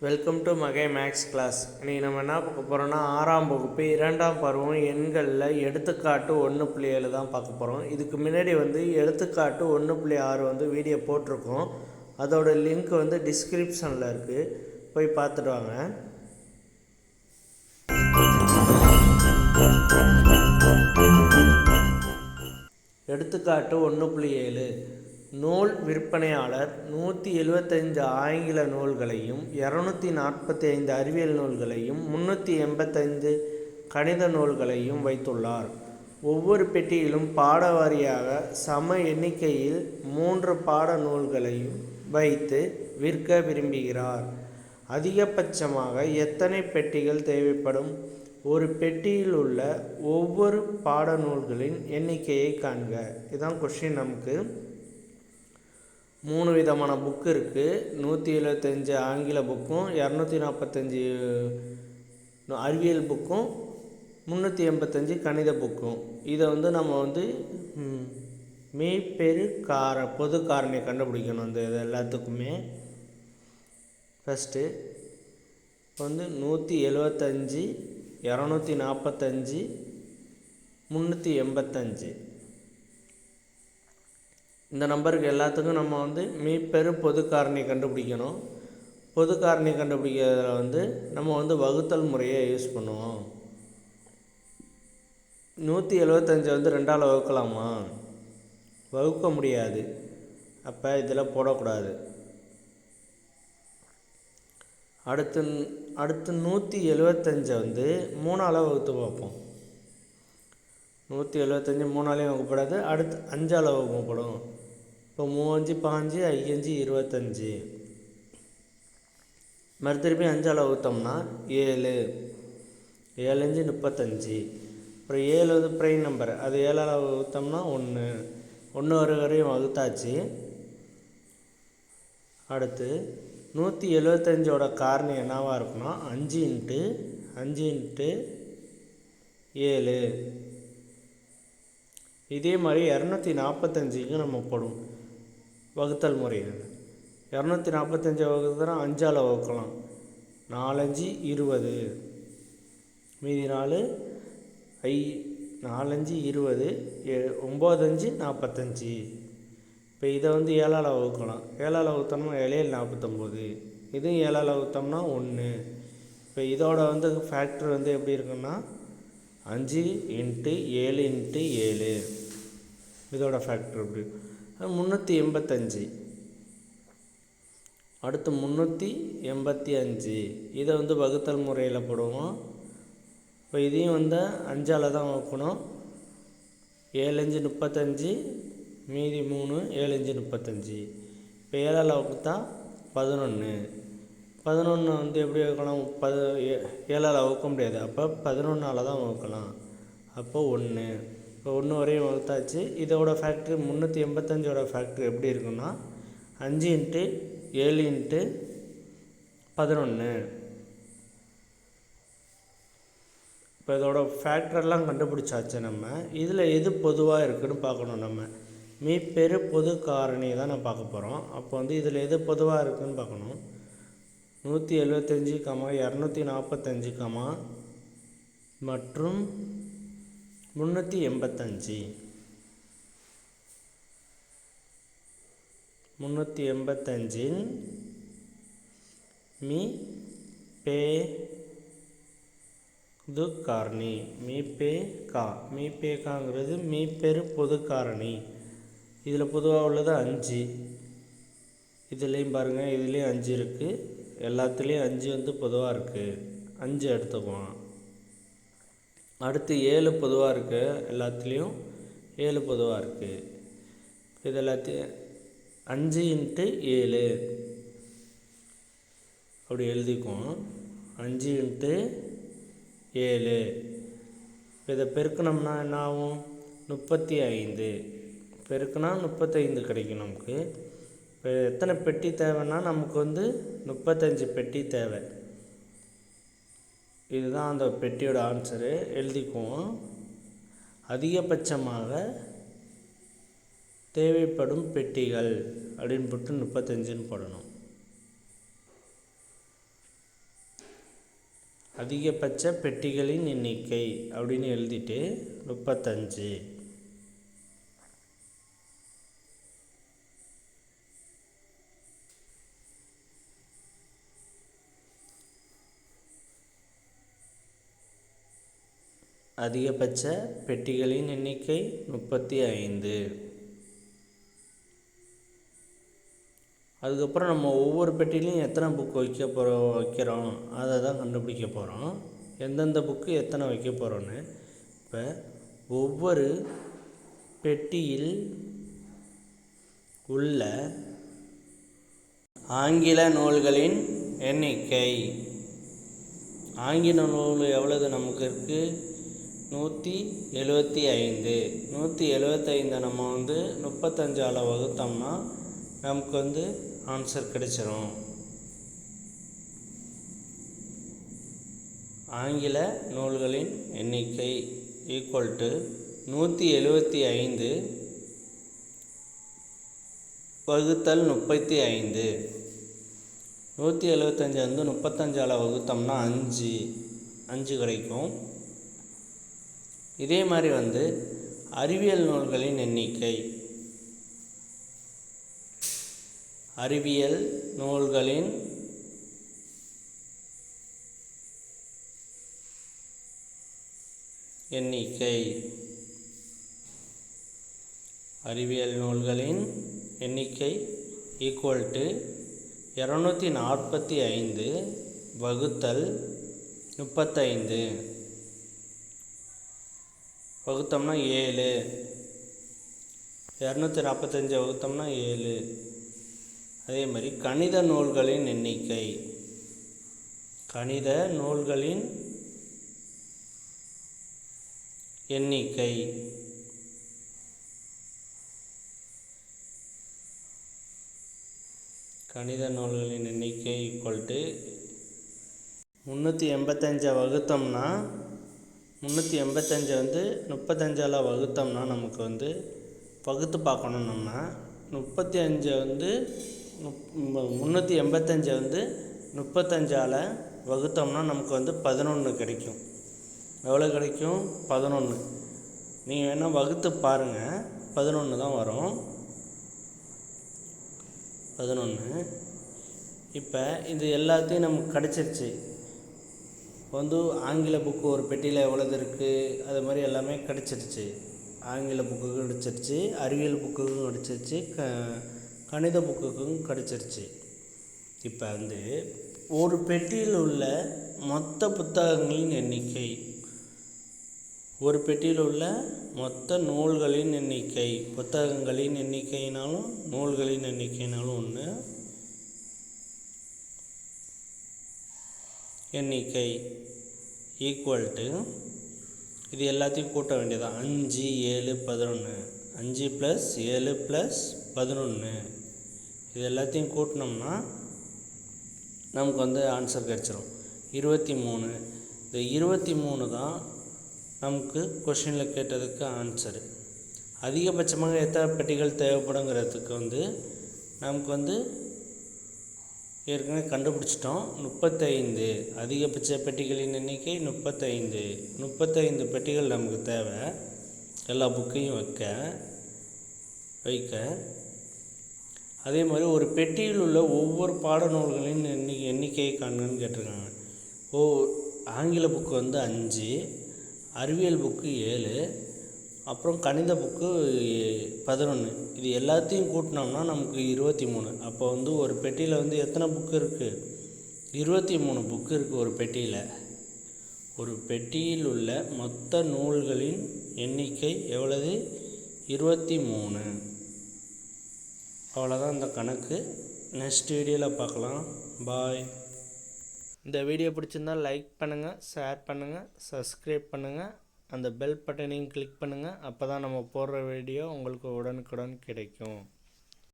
Welcome to மகே maths class. இன்றைக்கி நம்ம என்ன பார்க்க போகிறோம்னா 6ஆம் வகுப்பு 2ஆம் பருவம் எண்களில் எடுத்துக்காட்டு 1.7 தான் பார்க்க போகிறோம். இதுக்கு முன்னாடி எடுத்துக்காட்டு 1.6 வீடியோ போட்டிருக்கோம். அதோட லிங்க் டிஸ்கிரிப்ஷனில் இருக்குது, போய் பார்த்துட்டு வாங்க. எடுத்துக்காட்டு 1.7. நூல் விற்பனையாளர் 175 ஆங்கில நூல்களையும் 245 அறிவியல் நூல்களையும் 385 கணித நூல்களையும் வைத்துள்ளார். ஒவ்வொரு பெட்டியிலும் பாடவாரியாக சம எண்ணிக்கையில் 3 பாட நூல்களையும் வைத்து விற்க விரும்புகிறார். அதிகபட்சமாக எத்தனை பெட்டிகள் தேவைப்படும்? ஒரு பெட்டியில் உள்ள ஒவ்வொரு பாட நூல்களின் எண்ணிக்கையை காண்க. இதுதான் கொஸ்டின். நமக்கு 3 விதமான புக்கு இருக்குது. 175 ஆங்கில புக்கும், 245 அறிவியல் புக்கும், 385 கணித புக்கும். இதை நம்ம மெய்ப்பெரு பொது காரணியை கண்டுபிடிக்கணும். இது எல்லாத்துக்குமே ஃபஸ்ட்டு 175, 245, 385 இந்த நம்பருக்கு எல்லாத்துக்கும் நம்ம மீப்பெரு பொது காரணி கண்டுபிடிக்கணும். பொது காரணி கண்டுபிடிக்கிறதுல நம்ம வகுத்தல் முறையை யூஸ் பண்ணுவோம். 175 2ஆல் வகுக்கலாமா? வகுக்க முடியாது. அப்போ இதில் போடக்கூடாது. அடுத்து 175 3ஆல் வகுத்து பார்ப்போம். 175 3ஆலையும் வகுப்படாது. அடுத்து 5ஆல் வகுக்கப்படும். இப்போ 3 5 5 25. மறுதிருப்பி 5ஆல் வகுத்தோம்னா 7 7 5 35. அப்புறம் 7 ப்ரைம் நம்பர், அது 7ஆல் வகுத்தோம்னா 1 வரையும் வகுத்தாச்சு. அடுத்து 175ஓட காரணி என்னவாக இருக்குன்னா 5 × 5 × 7. இதே மாதிரி 245க்கு நம்ம போடும் வகுத்தல் முறையில். 245 வகுத்துனா 5ஆல் வகுக்கலாம். 4 5 20, மீதி 4 4 5 20, 9 5 45. இப்போ இதை 7ஆல் வகுக்கலாம். 7ஆல் வகுத்தோம்னா 7 7 49. இதுவும் 7ஆல் வகுத்தோம்னா 1. இப்போ இதோட ஃபேக்டர் எப்படி இருக்குன்னா 5 × 7 × 7. இதோட ஃபேக்டர் எப்படி 385. அடுத்து 385 இதை வகுத்தல் முறையில் போடுவோம். இப்போ இதையும் 5ஆல் தான் வகுக்கணும். 7 5 35, மீதி 3 7 5 35. இப்போ 7ஆல் வகுத்தா 11. 11 எப்படி வகுக்கலாம்? 7ஆல் வகுக்க முடியாது. அப்போ 11ஆல் தான் வகுக்கலாம். அப்போ 1. இப்போ 1 வரையும் வகுத்தாச்சு. இதோட ஃபேக்ட்ரி 385ஓட ஃபேக்ட்ரி எப்படி இருக்குன்னா 5 × 7 × 11. இப்போ இதோட ஃபேக்டரெல்லாம் கண்டுபிடிச்சாச்சு. நம்ம இதில் எது பொதுவாக இருக்குதுன்னு பார்க்கணும். நம்ம மீப்பெரு பொது காரணி தான் நான் பார்க்க போகிறோம். அப்போ இதில் எது பொதுவாக இருக்குதுன்னு பார்க்கணும். 175, 245, மற்றும் 385. 385இன் மீப்பெரு காரணி மீப்பேங்கிறது மீப்பெரு பொது காரணி. இதில் பொதுவாக உள்ளது 5. இதுலேயும் பாருங்கள், இதுலேயும் 5 இருக்குது. எல்லாத்துலேயும் 5 பொதுவாக இருக்குது. 5 எடுத்துக்குவோம். அடுத்து 7 பொதுவாக இருக்குது. எல்லாத்துலேயும் 7 பொதுவாக இருக்குது. இது எல்லாத்தையும் 5 × 7 அப்படி எழுதிக்குவோம். 5 × 7. இதை பெருக்கணும்னா என்ன ஆகும்? 35. பெருக்குனா 35 கிடைக்கும் நமக்கு. இப்போ எத்தனை பெட்டி தேவைன்னா நமக்கு 35 பெட்டி தேவை. இதுதான் அந்த பெட்டியோட ஆன்சரு. எழுதிக்குவோம். அதிகபட்சமாக தேவைப்படும் பெட்டிகள் அப்படின்னு போட்டு 35ன்னு போடணும். அதிகபட்ச பெட்டிகளின் எண்ணிக்கை அப்படின்னு எழுதிட்டு 35. அதிகபட்ச பெட்டிகளின் எண்ணிக்கை 35. அதுக்கப்புறம் நம்ம ஒவ்வொரு பெட்டிலையும் எத்தனை புக் வைக்கிறோம் அதை தான் கண்டுபிடிக்க போகிறோம். எந்தெந்த புக்கு எத்தனை வைக்க போகிறோன்னு. இப்போ ஒவ்வொரு பெட்டியில் உள்ள ஆங்கில நூல்களின் எண்ணிக்கை. ஆங்கில நூல் எவ்வளவு நமக்கு இருக்குது? 175. 175 நம்ம 35ஆல் வகுத்தோம்னா நமக்கு ஆன்சர் கிடைச்சிரும். ஆங்கில நூல்களின் எண்ணிக்கை ஈக்குவல் டு 175 வகுத்தல் 35. 175 35ஆல் வகுத்தோம்னா 5 கிடைக்கும். இதே மாதிரி அறிவியல் நூல்களின் எண்ணிக்கை. அறிவியல் நூல்களின் எண்ணிக்கை. அறிவியல் நூல்களின் எண்ணிக்கை ஈக்குவல் டு 245 வகுத்தல் 35 வகுத்தோம்னா 7. 245 வகுத்தோம்னா 7. அதே மாதிரி கணித நூல்களின் எண்ணிக்கை. கணித நூல்களின் எண்ணிக்கை கணித நூல்களின் எண்ணிக்கை ஈக்குவல் டு 385 வகுத்தோம்னா 385 35ஆல் வகுத்தோம்னா நமக்கு வகுத்து பார்க்கணும். நம்ம 35 385 35ஆல் வகுத்தோம்னா நமக்கு 11 கிடைக்கும். எவ்வளோ கிடைக்கும்? 11. நீங்கள் வேணால் வகுத்து பாருங்கள், 11 தான் வரும். 11. இப்போ இது எல்லாத்தையும் நமக்கு கிடச்சிருச்சு. ஆங்கில புக்கு ஒரு பெட்டியில் எவ்வளவு இருக்குது அது மாதிரி எல்லாமே கிடச்சிருச்சு. ஆங்கில புக்குக்கும் கிடச்சிருச்சு, அறிவியல் புக்குக்கும் கிடச்சிருச்சு, கணித புக்குக்கும் கிடச்சிருச்சு. இப்போ ஒரு பெட்டியில் உள்ள மொத்த புத்தகங்களின் எண்ணிக்கை. ஒரு பெட்டியில் உள்ள மொத்த நூல்களின் எண்ணிக்கை. புத்தகங்களின் எண்ணிக்கையினாலும் நூல்களின் எண்ணிக்கையினாலும் ஒன்று. எண்ணிக்கை ஈக்குவல் டு இது எல்லாத்தையும் கூட்ட வேண்டியதான். 5 7 11. 5 + 7 + 11 இது எல்லாத்தையும் கூட்டினோம்னா நமக்கு ஆன்சர் கிடச்சிரும் 23. இந்த 23 தான் நமக்கு கொஷினில் கேட்டதுக்கு ஆன்சரு. அதிகபட்சமாக எத்தனை பெட்டிகள் தேவைப்படுங்கிறதுக்கு நமக்கு ஏற்கனவே கண்டுபிடிச்சிட்டோம். 35 அதிகபட்ச பெட்டிகளின் எண்ணிக்கை 35. 35 பெட்டிகள் நமக்கு தேவை எல்லா புக்கையும் வைக்க. அதே மாதிரி ஒரு பெட்டியில் உள்ள ஒவ்வொரு பாடநூல்களின் எண்ணிக்கையை காண்கன்னு கேட்டிருக்காங்க. ஆங்கில புக்கு 5, அறிவியல் புக்கு 7, அப்புறம் கணித புக்கு 11. இது எல்லாத்தையும் கூட்டினோம்னா நமக்கு 23. அப்போ ஒரு பெட்டியில் எத்தனை புக்கு இருக்குது? 23 புக்கு இருக்குது ஒரு பெட்டியில். ஒரு பெட்டியில் உள்ள மொத்த நூல்களின் எண்ணிக்கை எவ்வளவு? 23. அவ்வளோதான் இந்த கணக்கு. நெக்ஸ்ட் வீடியோவில் பார்க்கலாம். பாய். இந்த வீடியோ பிடிச்சிருந்தால் லைக் பண்ணுங்கள், ஷேர் பண்ணுங்கள், சப்ஸ்கிரைப் பண்ணுங்கள். அந்த பெல் பட்டனையும் கிளிக் பண்ணுங்கள். அப்போ தான் நம்ம போடுற வீடியோ உங்களுக்கு உடனுக்குடன் கிடைக்கும்.